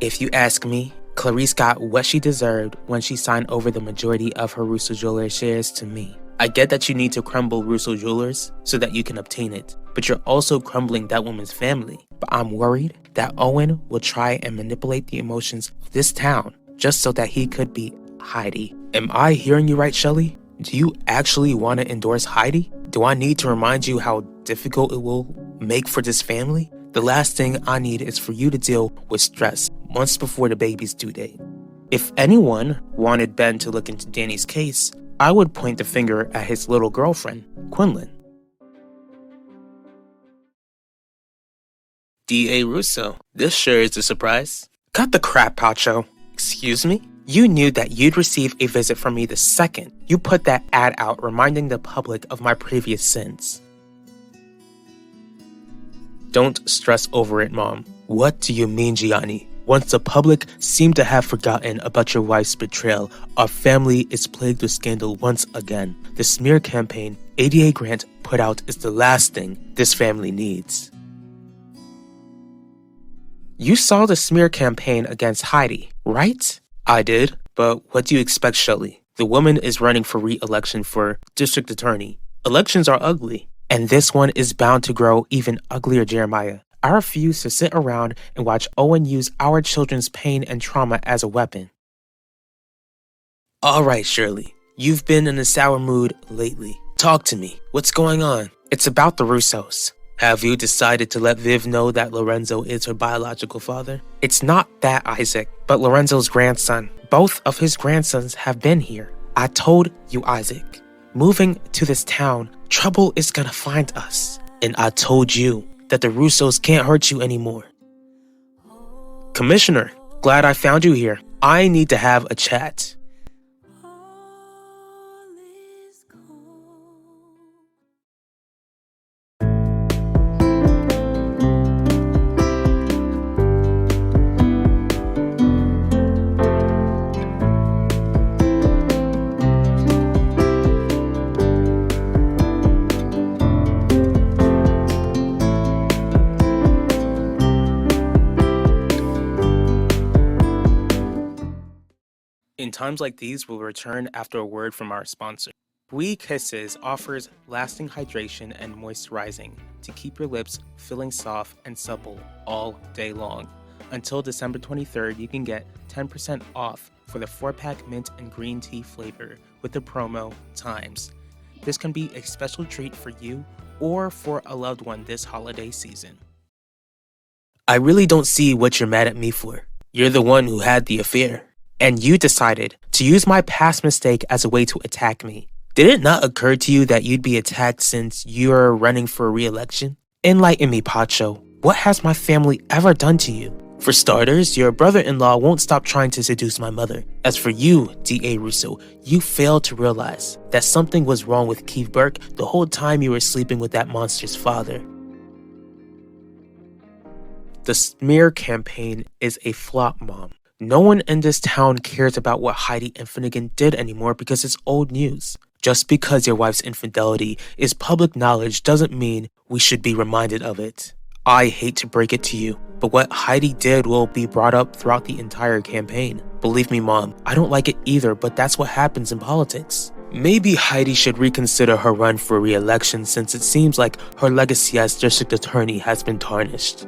If you ask me, Clarice got what she deserved when she signed over the majority of her Russo Jewelers shares to me. I get that you need to crumble Russo Jewelers so that you can obtain it, but you're also crumbling that woman's family. But I'm worried that Owen will try and manipulate the emotions of this town just so that he could beat Heidi. Am I hearing you right, Shelly? Do you actually want to endorse Heidi? Do I need to remind you how difficult it will make for this family? The last thing I need is for you to deal with stress months before the baby's due date. If anyone wanted Ben to look into Danny's case, I would point the finger at his little girlfriend, Quinlan. D.A. Russo, this sure is a surprise. Cut the crap, Pacho. Excuse me? You knew that you'd receive a visit from me the second you put that ad out reminding the public of my previous sins. Don't stress over it, Mom. What do you mean, Gianni? Once the public seemed to have forgotten about your wife's betrayal, our family is plagued with scandal once again. The smear campaign ADA Grant put out is the last thing this family needs. You saw the smear campaign against Heidi, right? I did, but what do you expect, Shelley? The woman is running for re-election for district attorney. Elections are ugly. And this one is bound to grow even uglier, Jeremiah. I refuse to sit around and watch Owen use our children's pain and trauma as a weapon. All right, Shirley. You've been in a sour mood lately. Talk to me. What's going on? It's about the Russos. Have you decided to let Viv know that Lorenzo is her biological father? It's not that, Isaac, but Lorenzo's grandson. Both of his grandsons have been here. I told you, Isaac. Moving to this town, trouble is gonna find us. And I told you that the Russos can't hurt you anymore. Commissioner, glad I found you here. I need to have a chat. In times like these, we'll return after a word from our sponsor. Bwee Kisses offers lasting hydration and moisturizing to keep your lips feeling soft and supple all day long. Until December 23rd, you can get 10% off for the 4-pack mint and green tea flavor with the promo TIMES. This can be a special treat for you or for a loved one this holiday season. I really don't see what you're mad at me for. You're the one who had the affair. And you decided to use my past mistake as a way to attack me. Did it not occur to you that you'd be attacked since you're running for re-election? Enlighten me, Pacho. What has my family ever done to you? For starters, your brother-in-law won't stop trying to seduce my mother. As for you, D.A. Russo, you failed to realize that something was wrong with Keith Burke the whole time you were sleeping with that monster's father. The smear campaign is a flop, Mom. No one in this town cares about what Heidi and Finnegan did anymore because it's old news. Just because your wife's infidelity is public knowledge doesn't mean we should be reminded of it. I hate to break it to you, but what Heidi did will be brought up throughout the entire campaign. Believe me, Mom, I don't like it either, but that's what happens in politics. Maybe Heidi should reconsider her run for re-election since it seems like her legacy as district attorney has been tarnished.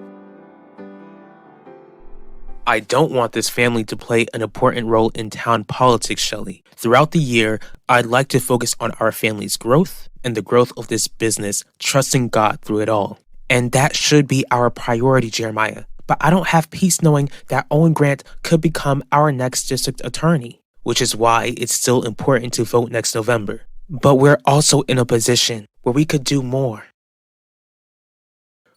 I don't want this family to play an important role in town politics, Shelley. Throughout the year, I'd like to focus on our family's growth and the growth of this business, trusting God through it all. And that should be our priority, Jeremiah. But I don't have peace knowing that Owen Grant could become our next district attorney, which is why it's still important to vote next November. But we're also in a position where we could do more.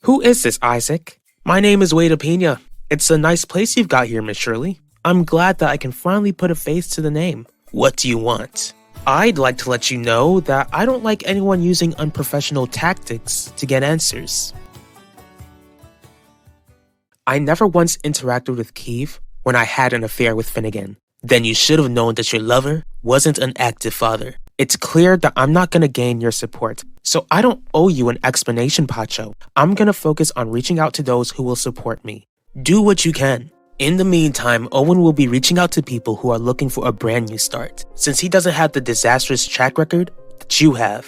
Who is this, Isaac? My name is Wade Pena. It's a nice place you've got here, Miss Shirley. I'm glad that I can finally put a face to the name. What do you want? I'd like to let you know that I don't like anyone using unprofessional tactics to get answers. I never once interacted with Keith when I had an affair with Finnegan. Then you should have known that your lover wasn't an active father. It's clear that I'm not going to gain your support, so I don't owe you an explanation, Pacho. I'm going to focus on reaching out to those who will support me. Do what you can. In the meantime, Owen will be reaching out to people who are looking for a brand new start, since he doesn't have the disastrous track record that you have.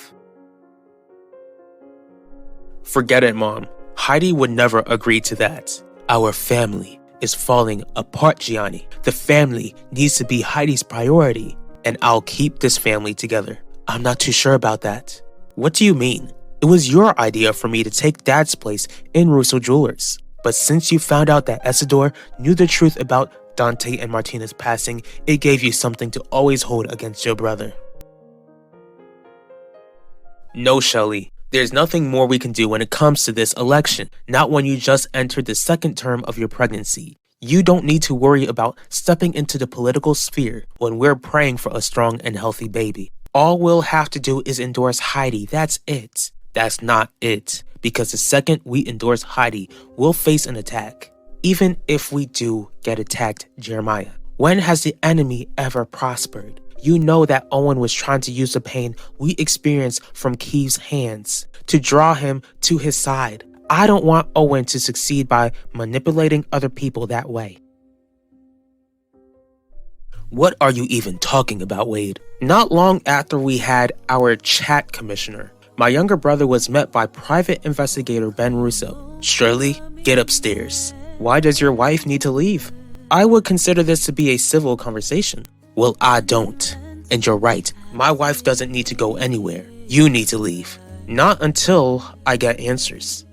Forget it, Mom. Heidi would never agree to that. Our family is falling apart, Gianni. The family needs to be Heidi's priority, and I'll keep this family together. I'm not too sure about that. What do you mean? It was your idea for me to take Dad's place in Russo Jewelers. But since you found out that Isidore knew the truth about Dante and Martina's passing, it gave you something to always hold against your brother. No, Shelley. There's nothing more we can do when it comes to this election, not when you just entered the second term of your pregnancy. You don't need to worry about stepping into the political sphere when we're praying for a strong and healthy baby. All we'll have to do is endorse Heidi, that's it. That's not it, because the second we endorse Heidi, we'll face an attack. Even if we do get attacked, Jeremiah, when has the enemy ever prospered? You know that Owen was trying to use the pain we experienced from Keith's hands to draw him to his side. I don't want Owen to succeed by manipulating other people that way. What are you even talking about, Wade? Not long after we had our chat commissioner, my younger brother was met by private investigator Ben Russo. Shirley, get upstairs. Why does your wife need to leave? I would consider this to be a civil conversation. Well, I don't. And you're right, my wife doesn't need to go anywhere. You need to leave. Not until I get answers.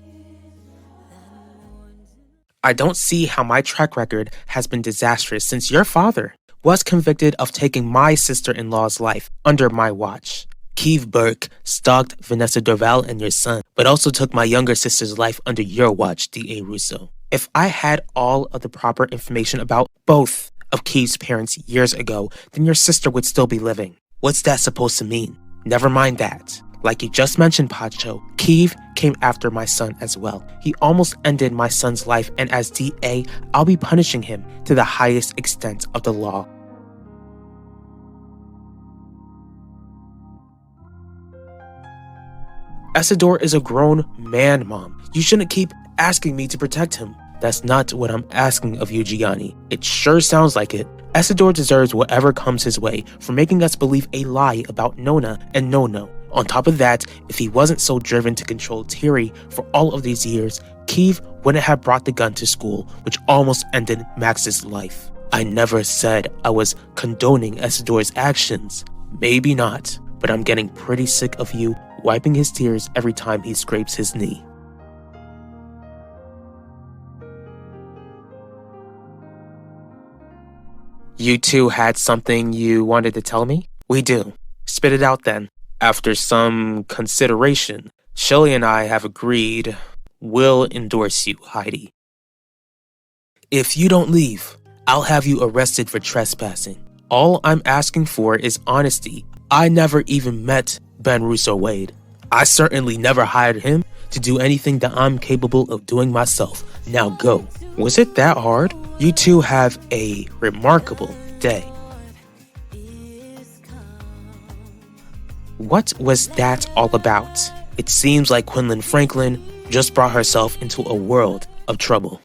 I don't see how my track record has been disastrous since your father was convicted of taking my sister-in-law's life under my watch. Keith Burke stalked Vanessa Dorval and your son, but also took my younger sister's life under your watch, D.A. Russo. If I had all of the proper information about both of Keith's parents years ago, then your sister would still be living. What's that supposed to mean? Never mind that. Like you just mentioned, Pacho, Keith came after my son as well. He almost ended my son's life, and as DA, I'll be punishing him to the highest extent of the law. Isidore is a grown man, Mom. You shouldn't keep asking me to protect him. That's not what I'm asking of you, Gianni. It sure sounds like it. Isidore deserves whatever comes his way for making us believe a lie about Nona and Nono. On top of that, if he wasn't so driven to control Thierry for all of these years, Keith wouldn't have brought the gun to school, which almost ended Max's life. I never said I was condoning Isidore's actions. Maybe not, but I'm getting pretty sick of you wiping his tears every time he scrapes his knee. You two had something you wanted to tell me? We do. Spit it out then. After some consideration, Shelley and I have agreed we'll endorse you, Heidi. If you don't leave, I'll have you arrested for trespassing. All I'm asking for is honesty. I never even met Ben Russo Wade. I certainly never hired him to do anything that I'm capable of doing myself. Now go. Was it that hard? You two have a remarkable day. What was that all about? It seems like Quinlan Franklin just brought herself into a world of trouble.